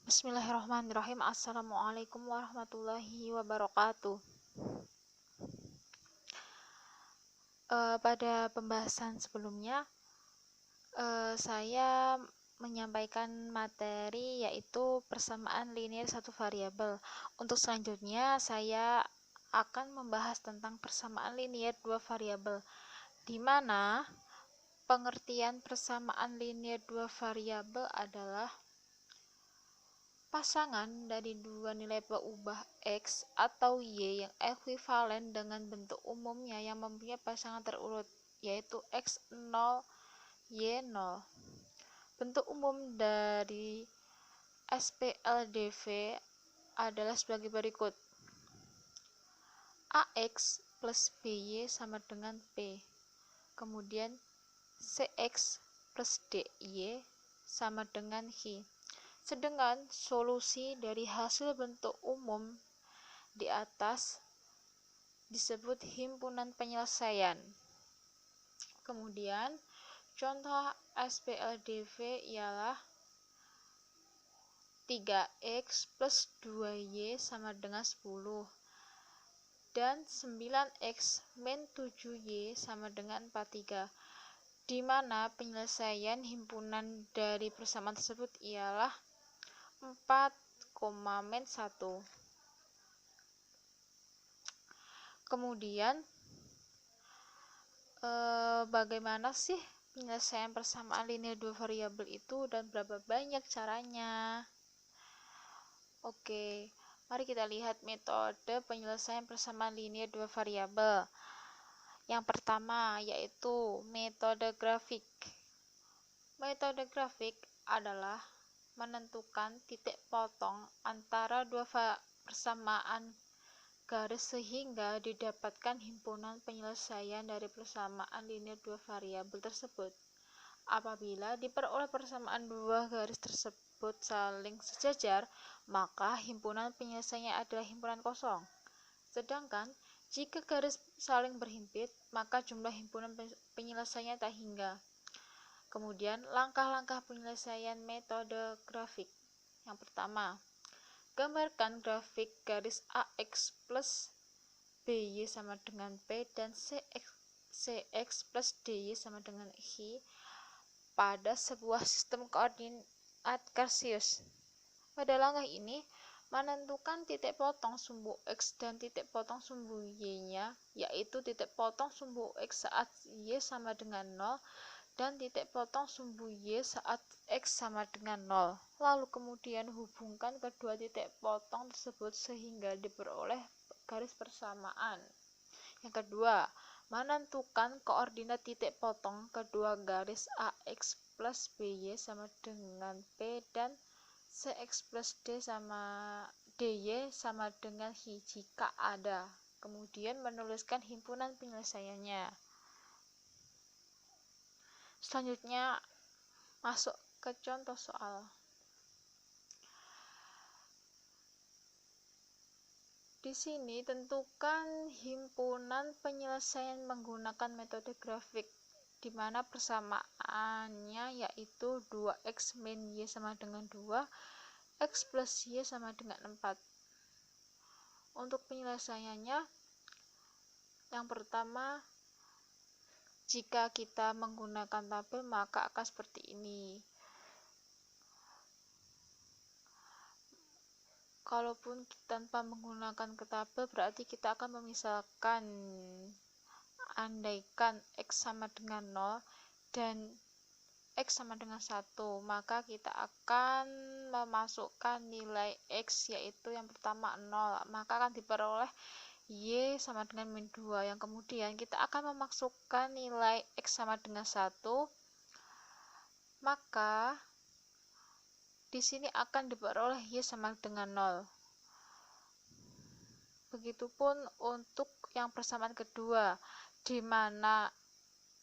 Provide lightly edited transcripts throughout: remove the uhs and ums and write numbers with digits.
Bismillahirrahmanirrahim. Assalamualaikum warahmatullahi wabarakatuh. Pada pembahasan sebelumnya, saya menyampaikan materi yaitu persamaan linear satu variabel. Untuk selanjutnya, saya akan membahas tentang persamaan linear dua variabel, di mana pengertian persamaan linear dua variabel adalah pasangan dari dua nilai peubah X atau Y yang ekuivalen dengan bentuk umumnya yang mempunyai pasangan terurut, yaitu X0, Y0. Bentuk umum dari SPLDV adalah sebagai berikut. AX plus BY sama dengan P. Kemudian CX plus DY sama dengan H. Sedangkan solusi dari hasil bentuk umum di atas disebut himpunan penyelesaian. Kemudian contoh SPLDV ialah 3x plus 2y sama dengan 10 dan 9x min 7y sama dengan 43, di mana penyelesaian himpunan dari persamaan tersebut ialah 4, min 1. Kemudian bagaimana sih penyelesaian persamaan linear dua variabel itu dan berapa banyak caranya? Oke, mari kita lihat metode penyelesaian persamaan linear dua variabel. Yang pertama yaitu metode grafik. Metode grafik adalah menentukan titik potong antara dua persamaan garis sehingga didapatkan himpunan penyelesaian dari persamaan linear dua variabel tersebut. Apabila diperoleh persamaan dua garis tersebut saling sejajar, maka himpunan penyelesaiannya adalah himpunan kosong. Sedangkan jika garis saling berhimpit, maka jumlah himpunan penyelesaiannya tak hingga. Kemudian, langkah-langkah penyelesaian metode grafik. Yang pertama, gambarkan grafik garis AX plus BY sama dengan P dan CX plus DY sama dengan H pada sebuah sistem koordinat Cartesius. Pada langkah ini, menentukan titik potong sumbu X dan titik potong sumbu Y-nya, yaitu titik potong sumbu X saat Y sama dengan 0 dan titik potong sumbu Y saat X sama dengan 0. Lalu kemudian hubungkan kedua titik potong tersebut sehingga diperoleh garis persamaan. Yang kedua, menentukan koordinat titik potong kedua garis AX plus BY sama dengan P dan CX plus DY sama dengan H jika ada. Kemudian menuliskan himpunan penyelesaiannya. Selanjutnya masuk ke contoh soal. Di sini tentukan himpunan penyelesaian menggunakan metode grafik, di mana persamaannya yaitu 2x min y sama dengan 2, x plus y sama dengan 4. Untuk penyelesaiannya, yang pertama, jika kita menggunakan tabel maka akan seperti ini. Kalaupun tanpa menggunakan tabel berarti kita akan memisahkan, andaikan X sama dengan 0 dan X sama dengan 1, maka kita akan memasukkan nilai X yaitu yang pertama 0, maka akan diperoleh Y sama dengan min 2, yang kemudian kita akan memasukkan nilai X sama dengan 1, maka di sini akan diperoleh Y sama dengan 0. Begitupun untuk yang persamaan kedua, di mana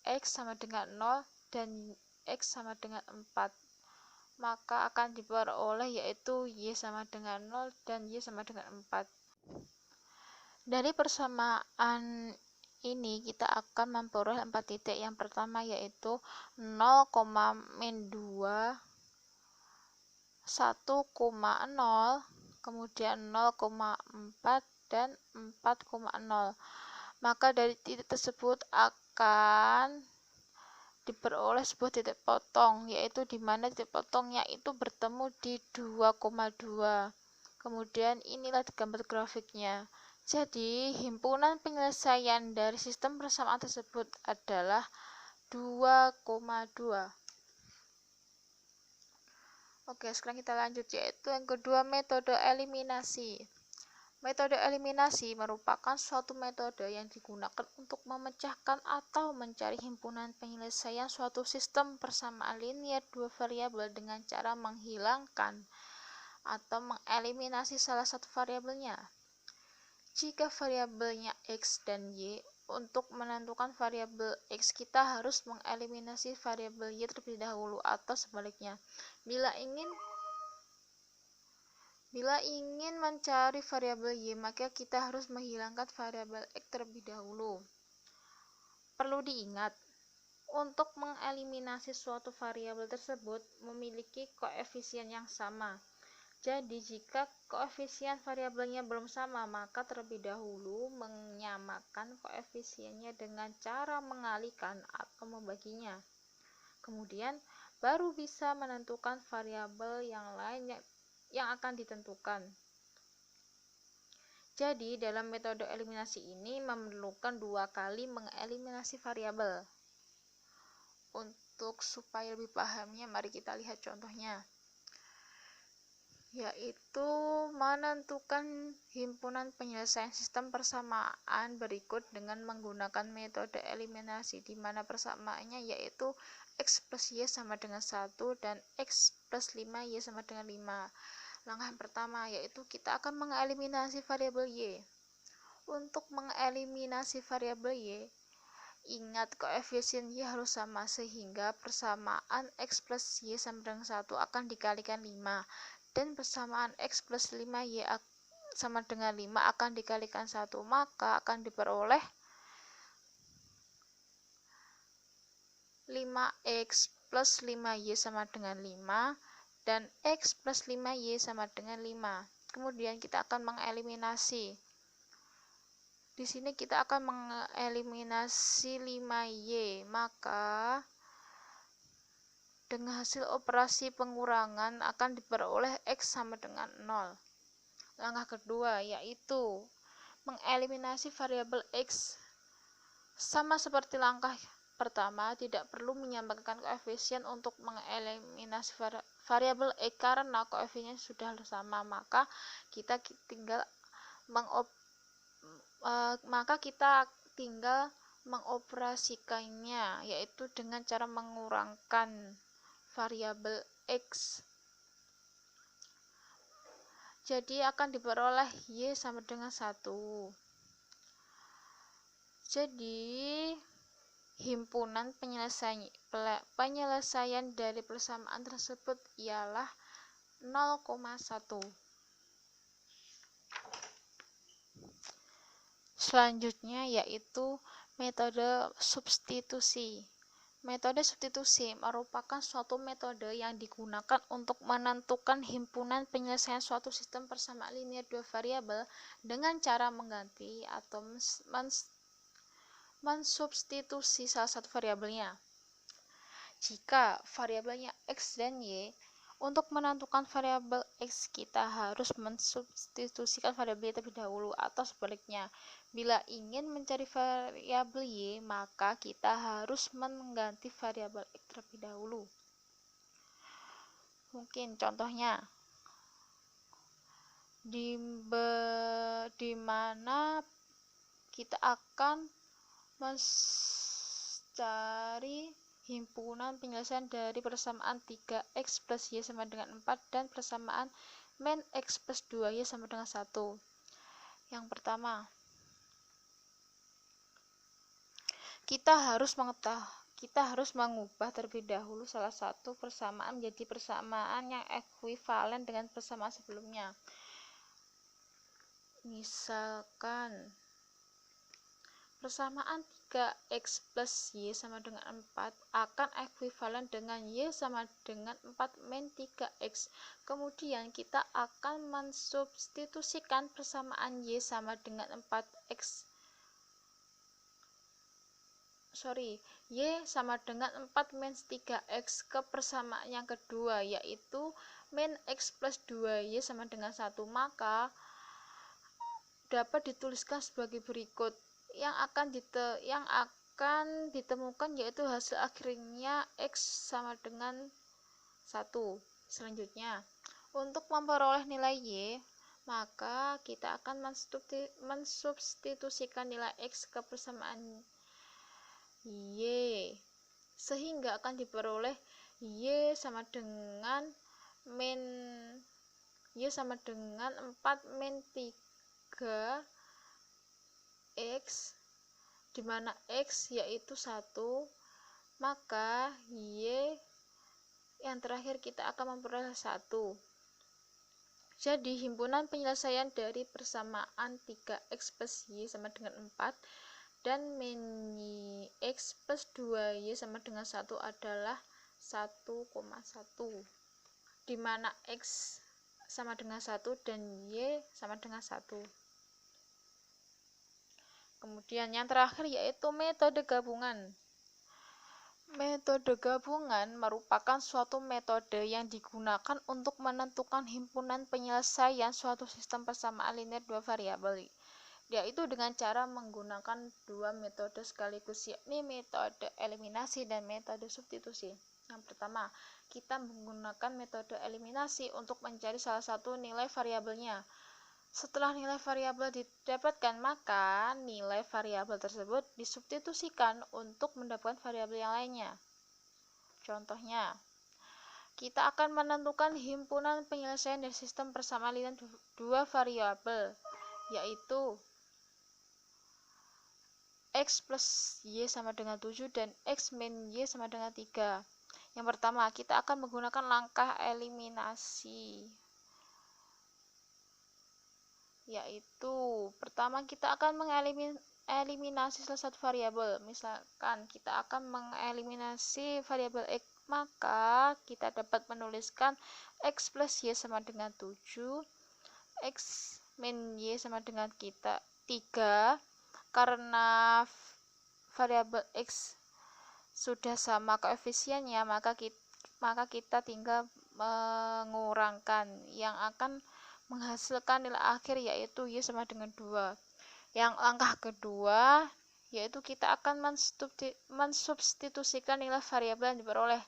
X sama dengan 0 dan X sama dengan 4, maka akan diperoleh yaitu Y sama dengan 0 dan Y sama dengan 4. Dari persamaan ini kita akan memperoleh 4 titik. Yang pertama yaitu 0, min 2 1,0, kemudian 0,4 dan 4,0. Maka dari titik tersebut akan diperoleh sebuah titik potong, yaitu di mana titik potongnya itu bertemu di 2,2. Kemudian inilah gambar grafiknya. Jadi himpunan penyelesaian dari sistem persamaan tersebut adalah 2,2. Oke, sekarang kita lanjut, yaitu yang kedua, metode eliminasi. Metode eliminasi merupakan suatu metode yang digunakan untuk memecahkan atau mencari himpunan penyelesaian suatu sistem persamaan linear dua variabel dengan cara menghilangkan atau mengeliminasi salah satu variabelnya. Jika variabelnya X dan Y, untuk menentukan variabel X kita harus mengeliminasi variabel Y terlebih dahulu, atau sebaliknya. Bila ingin mencari variabel Y, maka kita harus menghilangkan variabel X terlebih dahulu. Perlu diingat, untuk mengeliminasi suatu variabel tersebut memiliki koefisien yang sama. Jadi, jika koefisien variabelnya belum sama, maka terlebih dahulu menyamakan koefisiennya dengan cara mengalikan atau membaginya. Kemudian, baru bisa menentukan variabel yang lain yang akan ditentukan. Jadi, dalam metode eliminasi ini memerlukan 2 kali mengeliminasi variabel. Untuk supaya lebih pahamnya, mari kita lihat contohnya, yaitu menentukan himpunan penyelesaian sistem persamaan berikut dengan menggunakan metode eliminasi, di mana persamaannya yaitu X plus Y sama dengan 1 dan X plus 5Y sama dengan 5. Langkah pertama yaitu kita akan mengeliminasi variabel Y. Untuk mengeliminasi variabel Y, ingat koefisien Y harus sama, sehingga persamaan X plus Y sama dengan 1 akan dikalikan 5. Dan persamaan X plus 5Y sama dengan 5 akan dikalikan 1, maka akan diperoleh 5X plus 5Y sama dengan 5 dan X plus 5Y sama dengan 5. Kemudian kita akan mengeliminasi. Di sini kita akan mengeliminasi 5Y, maka dengan hasil operasi pengurangan akan diperoleh X sama dengan 0. Langkah kedua yaitu mengeliminasi variabel X. Sama seperti langkah pertama, tidak perlu menyamakan koefisien untuk mengeliminasi variabel X karena koefisiennya sudah sama, maka kita tinggal mengoperasikannya, yaitu dengan cara mengurangkan variabel X. Jadi akan diperoleh Y sama dengan 1. Jadi himpunan penyelesaian dari persamaan tersebut ialah 0,1. Selanjutnya yaitu metode substitusi. Metode substitusi merupakan suatu metode yang digunakan untuk menentukan himpunan penyelesaian suatu sistem persamaan linear dua variabel dengan cara mengganti atau mensubstitusi salah satu variabelnya. Jika variabelnya X dan Y, untuk menentukan variabel X kita harus mensubstitusikan variabel Y terlebih dahulu, atau sebaliknya. Bila ingin mencari variabel Y, maka kita harus mengganti variabel X terlebih dahulu. Mungkin contohnya di mana kita akan mencari himpunan penyelesaian dari persamaan 3X plus Y sama dengan 4 dan persamaan min X plus 2Y sama dengan 1. Yang pertama, kita harus mengubah terlebih dahulu salah satu persamaan menjadi persamaan yang ekuivalen dengan persamaan sebelumnya. Misalkan persamaan 3x plus y sama dengan 4 akan ekuivalen dengan y sama dengan 4 min 3x. Kemudian kita akan mensubstitusikan persamaan y sama dengan 4x y sama dengan 4 min 3x ke persamaan yang kedua, yaitu min x plus 2y sama dengan 1. Maka dapat dituliskan sebagai berikut. Yang akan ditemukan yaitu hasil akhirnya x sama dengan 1. Selanjutnya, untuk memperoleh nilai y, maka kita akan mensubstitusikan nilai x ke persamaan y, sehingga akan diperoleh y sama dengan 4 min 3 x, dimana x yaitu 1, maka y yang terakhir kita akan memperoleh 1. Jadi himpunan penyelesaian dari persamaan 3x plus y sama dengan 4 dan min x plus 2y sama dengan 1 adalah 1,1, dimana x sama dengan 1 dan y sama dengan 1. Kemudian yang terakhir yaitu metode gabungan. Metode gabungan merupakan suatu metode yang digunakan untuk menentukan himpunan penyelesaian suatu sistem persamaan linear dua variabel, yaitu dengan cara menggunakan dua metode sekaligus, yakni metode eliminasi dan metode substitusi. Yang pertama, kita menggunakan metode eliminasi untuk mencari salah satu nilai variabelnya. Setelah nilai variabel didapatkan, maka nilai variabel tersebut disubstitusikan untuk mendapatkan variabel yang lainnya. Contohnya, kita akan menentukan himpunan penyelesaian dari sistem persamaan linear dua variabel, yaitu x plus y sama dengan 7 dan x min y sama dengan 3. Yang pertama, kita akan menggunakan langkah eliminasi, yaitu pertama kita akan mengeliminasi salah satu variabel. Misalkan kita akan mengeliminasi variabel x, maka kita dapat menuliskan x plus y sama dengan 7, x min y sama dengan 3. Karena variabel x sudah sama koefisiennya, maka kita tinggal mengurangkan yang akan menghasilkan nilai akhir yaitu y sama dengan 2. Yang langkah kedua yaitu kita akan mensubstitusikan nilai variabel yang diperoleh.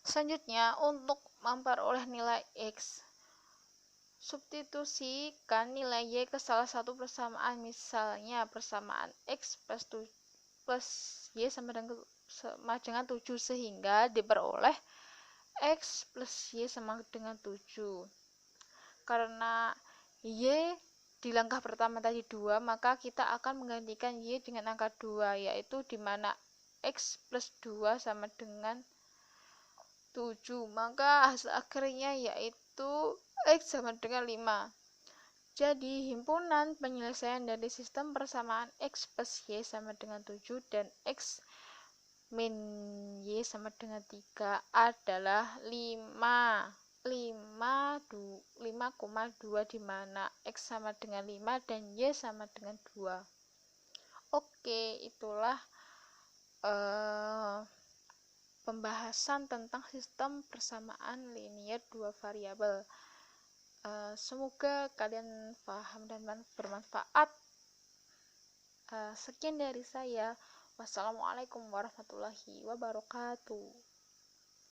Selanjutnya, untuk memperoleh nilai x, substitusikan nilai y ke salah satu persamaan, misalnya persamaan x plus y sama dengan 7, sehingga diperoleh x plus y sama dengan 7. Karena y di langkah pertama tadi 2, maka kita akan menggantikan y dengan angka 2, yaitu dimana x plus 2 sama dengan 7, maka hasil akhirnya yaitu x sama dengan 5. Jadi himpunan penyelesaian dari sistem persamaan x plus y sama dengan 7 dan x min y sama dengan 3 adalah 5,2, di mana x sama dengan 5 dan y sama dengan 2. Oke, itulah pembahasan tentang sistem persamaan linear dua variabel. Semoga kalian paham dan bermanfaat. Sekian dari saya. Wassalamualaikum warahmatullahi wabarakatuh.